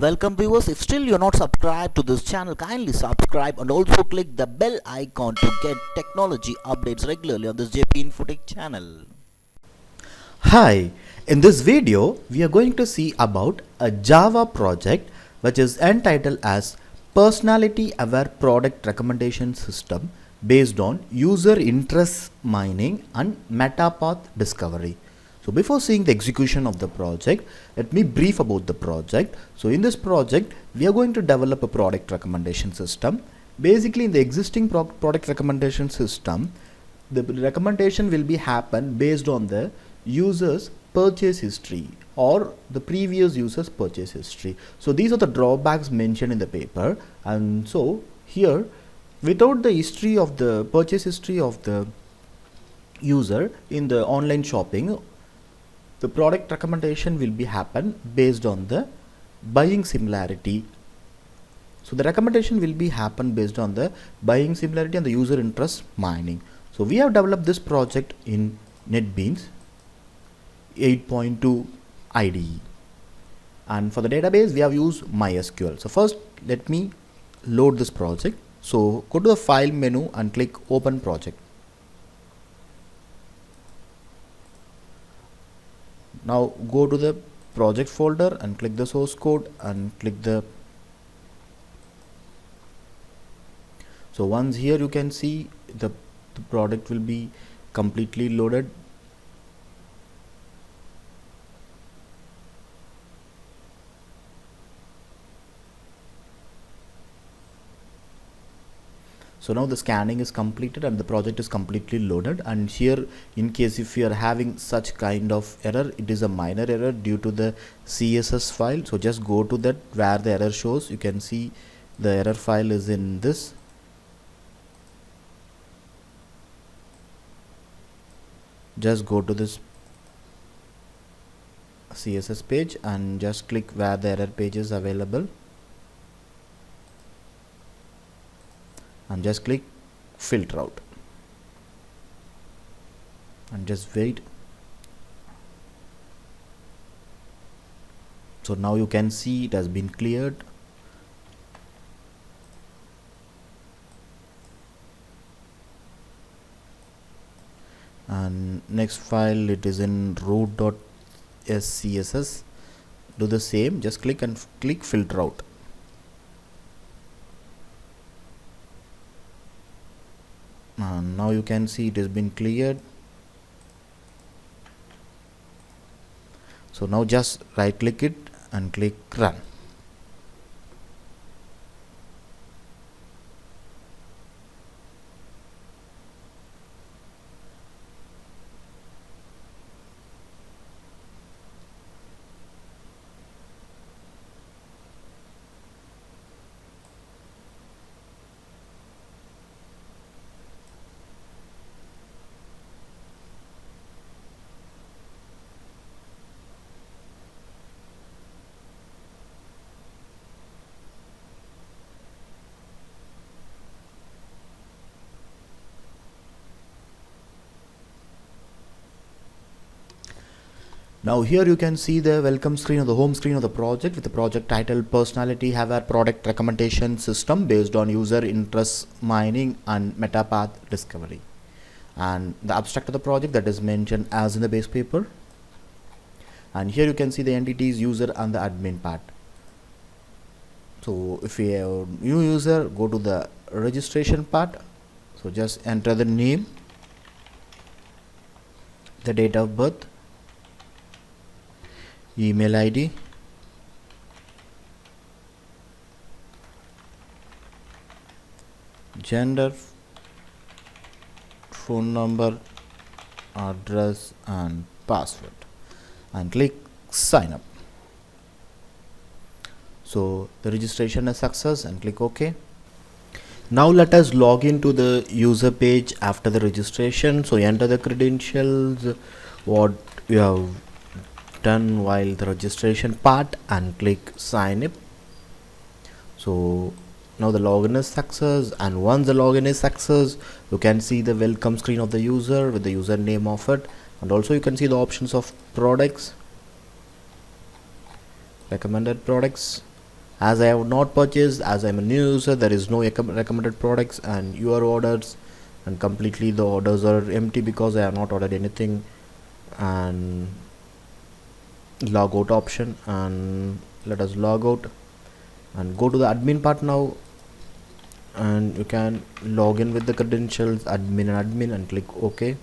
Welcome viewers, if still you're not subscribed to this channel, kindly subscribe and also click the bell icon to get technology updates regularly on this JP Infotech channel. Hi, in this video we are going to see about a Java project which is entitled as Personality Aware Product Recommendation System based on user interest mining and metapath discovery. So before seeing the execution of the project, let me brief about the project. So in this project we are going to develop a product recommendation system. Basically in the existing product recommendation system, the recommendation will be happen based on the user's purchase history or the previous user's purchase history. So these are the drawbacks mentioned in the paper, and so here without the history of the purchase history of the user in the online shopping, the product recommendation will be happen based on the buying similarity. So the recommendation will be happen based on the buying similarity and the user interest mining. So we have developed this project in NetBeans 8.2 IDE, and for the database we have used MySQL. So first let me load this project. So go to the file menu and click open project. Now go to the project folder and click the source code and click the. So once here you can see the product will be completely loaded. So now the scanning is completed and the project is completely loaded, and here in case if you are having such kind of error, it is a minor error due to the CSS file. So just go to that where the error shows. You can see the error file is in this. Just go to this CSS page and just click where the error page is available and just click filter out and just wait. So now you can see it has been cleared. And next file, it is in root.scss. Do the same, just click and click filter out. And now you can see it has been cleared. So now just right click it and click run. Now here you can see the welcome screen or the home screen of the project with the project title Personality Aware Product Recommendation System based on user interest mining and metapath discovery, and the abstract of the project that is mentioned as in the base paper. And here you can see the entities, user and the admin part. So if you are new user, go to the registration part. So just enter the name, the date of birth, email ID, gender, phone number, address and password, and click sign up. So the registration is success and click OK. Now let us log into the user page after the registration. So enter the credentials what you have done while the registration part and click sign up. So now the login is success, and once the login is success, you can see the welcome screen of the user with the username of it, and also you can see the options of products, recommended products, As I have not purchased, as I'm a new user, there is no recommended products and your orders, and completely the orders are empty because I have not ordered anything. And log out option, and let us log out and go to the admin part now, and you can log in with the credentials admin and click OK.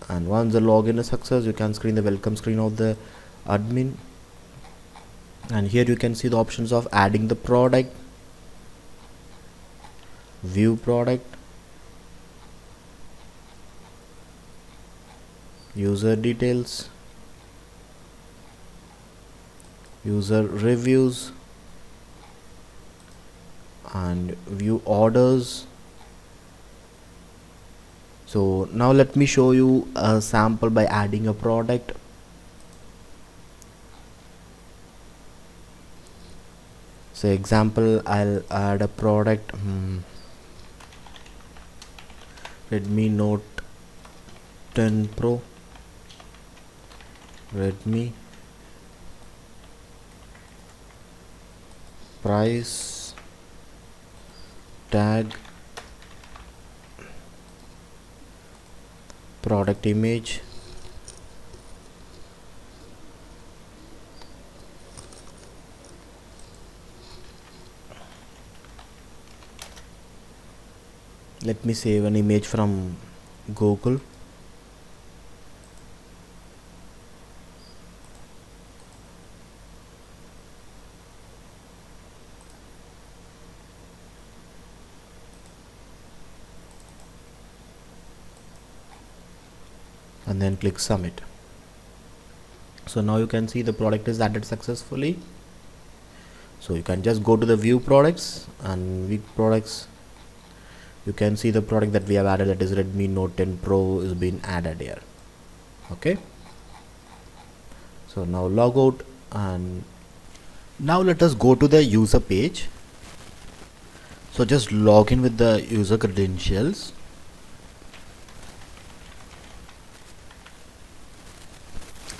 And once the login is success, you can screen the welcome screen of the admin, and here you can see the options of adding the product, view product, user details, user reviews, and view orders. So now let me show you a sample by adding a product. So example, I'll add a product, Redmi Note 10 Pro, Redmi, price, tag, product image, let me save an image from Google. And then click submit. So now you can see the product is added successfully. So you can just go to the view products, and view products, you can see the product that we have added, that is Redmi Note 10 Pro is being added here. Okay, so now log out, and now let us go to the user page. So just log in with the user credentials,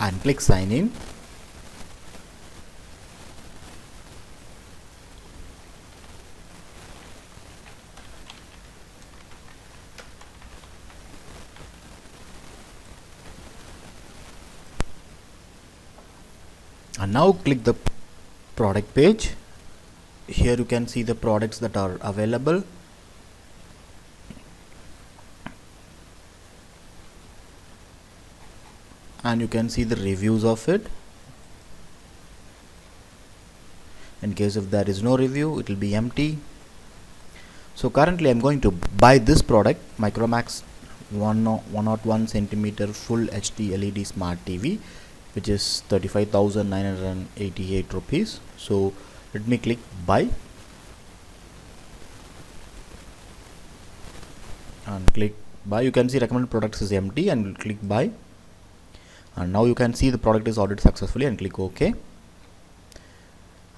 and click sign in. And now click the product page. Here you can see the products that are available. And you can see the reviews of it. In case if there is no review, it will be empty. So currently I'm going to buy this product, Micromax 101 centimeter full HD LED smart TV, which is 35,988 rupees. So let me click buy, and click buy. You can see recommended products is empty, and click buy. And now you can see the product is ordered successfully, and click OK.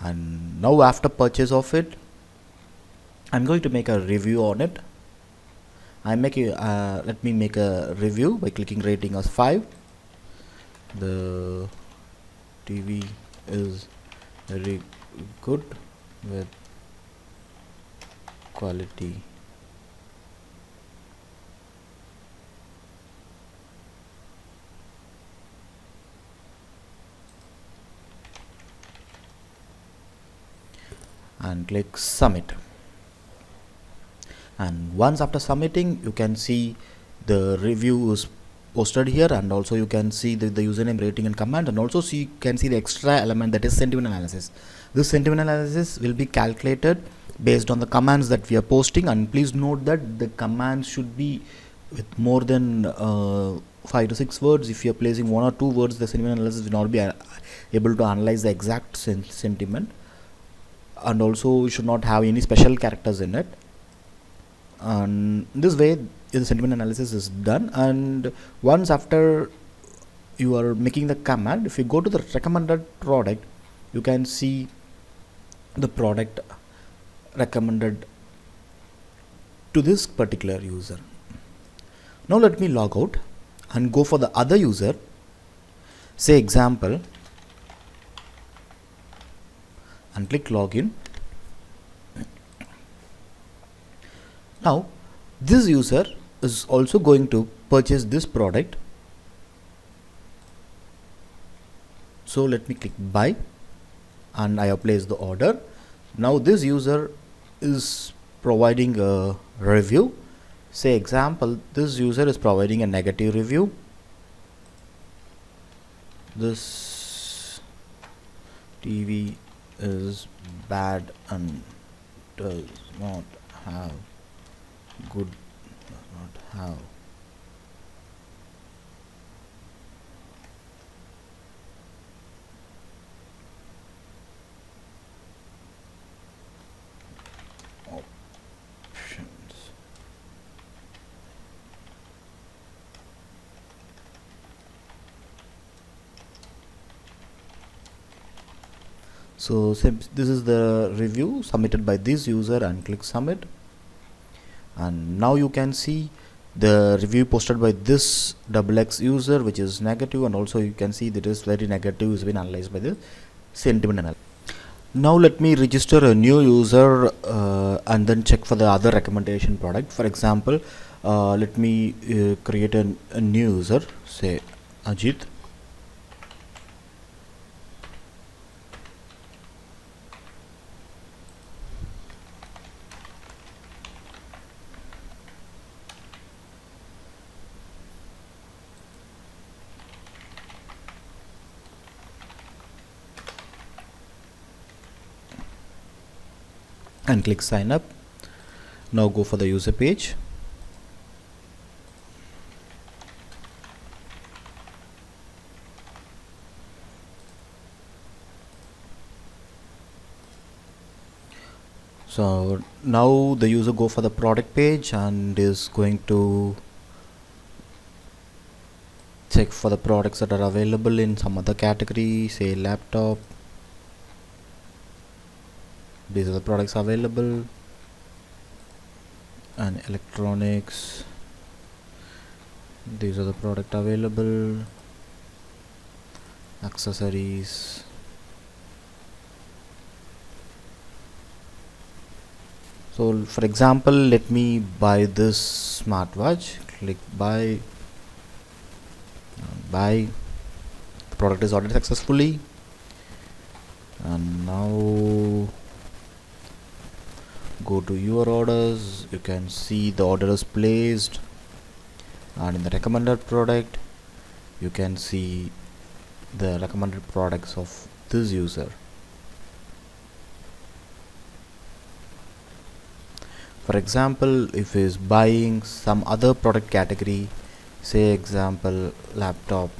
And now after purchase of it, I'm going to make a review on it. Let me make a review by clicking rating as 5. The TV is very good with quality. And click submit. And once after submitting, you can see the review is posted here, and also you can see the username, rating and comment, and also you can see the extra element, that is sentiment analysis. This sentiment analysis will be calculated based on the commands that we are posting, and please note that the commands should be with more than 5 to 6 words. If you are placing 1 or 2 words, the sentiment analysis will not be able to analyze the exact sentiment, and also you should not have any special characters in it. And this way the sentiment analysis is done. And once after you are making the command, if you go to the recommended product, you can see the product recommended to this particular user. Now let me log out and go for the other user. Say example, and click login. Now this user is also going to purchase this product, so let me click buy and I have placed the order. Now this user is providing a review. Say example, this user is providing a negative review. This TV is bad and does not have good, does not have options. So since this is the review submitted by this user, and click submit, and now you can see the review posted by this XX user, which is negative, and also you can see that is very negative has been analyzed by the sentiment analysis. Now let me register a new user and then check for the other recommendation product. For example, let me create a new user, say Ajit. And click sign up. Now go for the user page. So now the user go for the product page and is going to check for the products that are available in some other category, say laptop. These are the products available, and electronics, these are the product available, accessories, so for example let me buy this smartwatch. Click buy, buy. The product is ordered successfully, and now go to your orders. You can see the order is placed, and in the recommended product you can see the recommended products of this user. For example, if he is buying some other product category, say example laptop,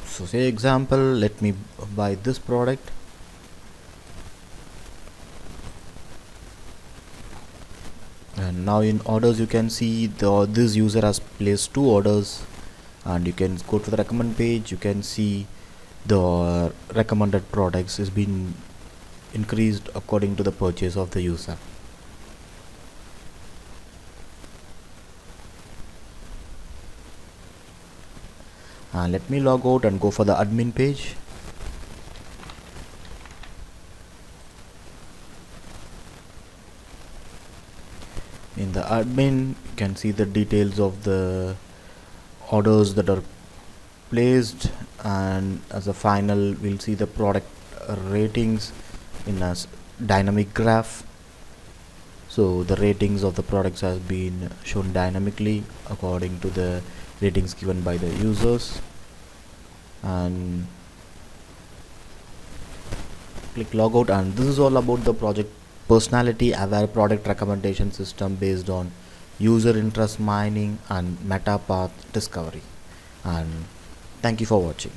so say example let me buy this product, and now in orders you can see this user has placed 2 orders, and you can go to the recommend page. You can see the recommended products is been increased according to the purchase of the user. Let me log out and go for the admin page. In the admin you can see the details of the orders that are placed, and as a final we'll see the product ratings in a dynamic graph. So the ratings of the products has been shown dynamically according to the ratings given by the users, and click logout. And this is all about the project personality aware product recommendation system based on user interest mining and meta path discovery. And thank you for watching.